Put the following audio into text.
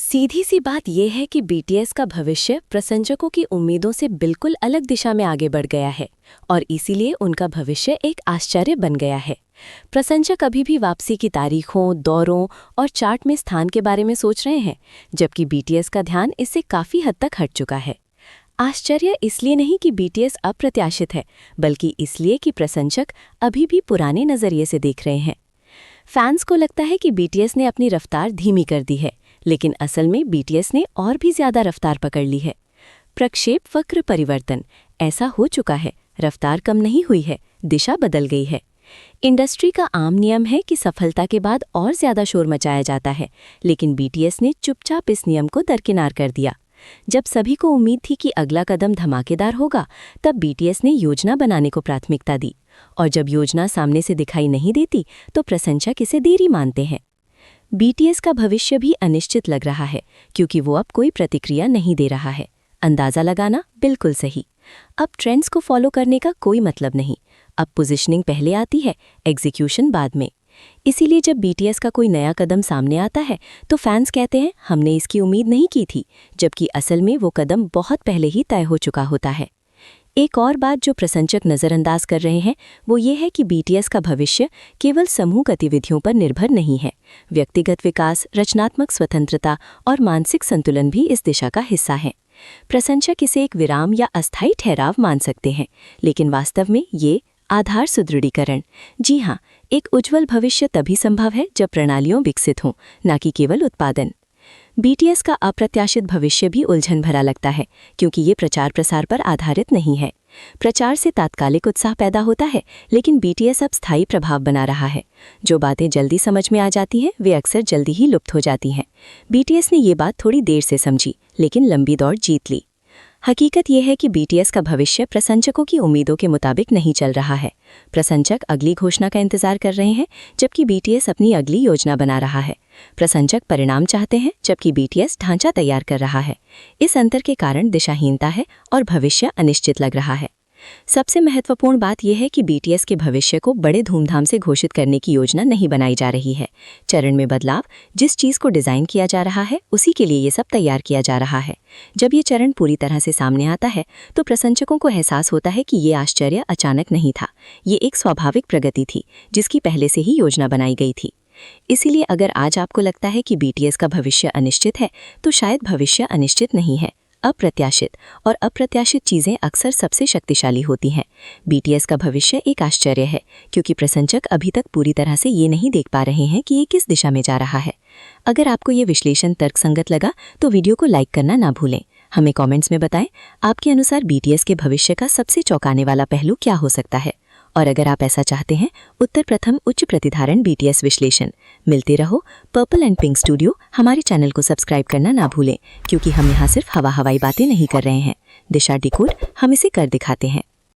सीधी सी बात यह है कि बीटीएस का भविष्य प्रशंसकों की उम्मीदों से बिल्कुल अलग दिशा में आगे बढ़ गया है और इसीलिए उनका भविष्य एक आश्चर्य बन गया है। प्रशंसक अभी भी वापसी की तारीखों, दौरों और चार्ट में स्थान के बारे में सोच रहे हैं, जबकि बीटीएस का ध्यान इससे काफ़ी हद तक हट चुका है। आश्चर्य इसलिए नहीं कि बीटीएस अप्रत्याशित है, बल्कि इसलिए कि प्रशंसक अभी भी पुराने नज़रिए से देख रहे हैं। फैंस को लगता है कि बीटीएस ने अपनी रफ्तार धीमी कर दी है, लेकिन असल में बीटीएस ने और भी ज़्यादा रफ्तार पकड़ ली है। प्रक्षेप वक्र परिवर्तन ऐसा हो चुका है, रफ्तार कम नहीं हुई है, दिशा बदल गई है। इंडस्ट्री का आम नियम है कि सफलता के बाद और ज़्यादा शोर मचाया जाता है, लेकिन बीटीएस ने चुपचाप इस नियम को दरकिनार कर दिया। जब सभी को उम्मीद थी कि अगला कदम धमाकेदार होगा, तब बीटीएस ने योजना बनाने को प्राथमिकता दी, और जब योजना सामने से दिखाई नहीं देती तो प्रशंसक इसे देरी मानते हैं। बीटीएस का भविष्य भी अनिश्चित लग रहा है, क्योंकि वो अब कोई प्रतिक्रिया नहीं दे रहा है। अंदाज़ा लगाना बिल्कुल सही। अब ट्रेंड्स को फॉलो करने का कोई मतलब नहीं। अब पोजीशनिंग पहले आती है, एग्जीक्यूशन बाद में। इसीलिए जब बीटीएस का कोई नया कदम सामने आता है तो फैंस कहते हैं हमने इसकी उम्मीद नहीं की थी, जबकि असल में वो कदम बहुत पहले ही तय हो चुका होता है। एक और बात जो प्रशंसक नज़रअंदाज कर रहे हैं वो ये है कि बीटीएस का भविष्य केवल समूह गतिविधियों पर निर्भर नहीं है। व्यक्तिगत विकास, रचनात्मक स्वतंत्रता और मानसिक संतुलन भी इस दिशा का हिस्सा हैं। प्रशंसक इसे एक विराम या अस्थायी ठहराव मान सकते हैं, लेकिन वास्तव में ये आधार सुदृढ़ीकरण, जी हाँ, एक उज्जवल भविष्य तभी संभव है जब प्रणालियों विकसित हों, न कि केवल उत्पादन। बीटीएस का अप्रत्याशित भविष्य भी उलझन भरा लगता है, क्योंकि ये प्रचार प्रसार पर आधारित नहीं है। प्रचार से तात्कालिक उत्साह पैदा होता है, लेकिन बीटीएस अब स्थायी प्रभाव बना रहा है। जो बातें जल्दी समझ में आ जाती हैं वे अक्सर जल्दी ही लुप्त हो जाती हैं। बीटीएस ने ये बात थोड़ी देर से समझी, लेकिन लंबी दौड़ जीत ली। हकीकत यह है कि बीटीएस का भविष्य प्रशंसकों की उम्मीदों के मुताबिक नहीं चल रहा है। प्रशंसक अगली घोषणा का इंतजार कर रहे हैं, जबकि बीटीएस अपनी अगली योजना बना रहा है। प्रशंसक परिणाम चाहते हैं, जबकि बीटीएस ढांचा तैयार कर रहा है। इस अंतर के कारण दिशाहीनता है और भविष्य अनिश्चित लग रहा है। सबसे महत्वपूर्ण बात यह है कि बीटीएस के भविष्य को बड़े धूमधाम से घोषित करने की योजना नहीं बनाई जा रही है। चरण में बदलाव, जिस चीज़ को डिज़ाइन किया जा रहा है उसी के लिए ये सब तैयार किया जा रहा है। जब ये चरण पूरी तरह से सामने आता है तो प्रशंसकों को एहसास होता है कि ये आश्चर्य अचानक नहीं था, ये एक स्वाभाविक प्रगति थी जिसकी पहले से ही योजना बनाई गई थी। इसीलिए अगर आज आपको लगता है कि बीटीएस का भविष्य अनिश्चित है, तो शायद भविष्य अनिश्चित नहीं है, अप्रत्याशित, और अप्रत्याशित चीज़ें अक्सर सबसे शक्तिशाली होती हैं। बीटीएस का भविष्य एक आश्चर्य है, क्योंकि प्रशंसक अभी तक पूरी तरह से ये नहीं देख पा रहे हैं कि ये किस दिशा में जा रहा है। अगर आपको ये विश्लेषण तर्कसंगत लगा तो वीडियो को लाइक करना ना भूलें। हमें कमेंट्स में बताएं आपके अनुसार बीटीएस के भविष्य का सबसे चौंकाने वाला पहलू क्या हो सकता है। और अगर आप ऐसा चाहते हैं, उत्तर प्रथम उच्च प्रतिधारण बीटीएस विश्लेषण मिलते रहो। पर्पल एंड पिंक स्टूडियो हमारे चैनल को सब्सक्राइब करना ना भूलें, क्योंकि हम यहाँ सिर्फ हवाई बातें नहीं कर रहे हैं। दिशा डिकोड हम इसे कर दिखाते हैं।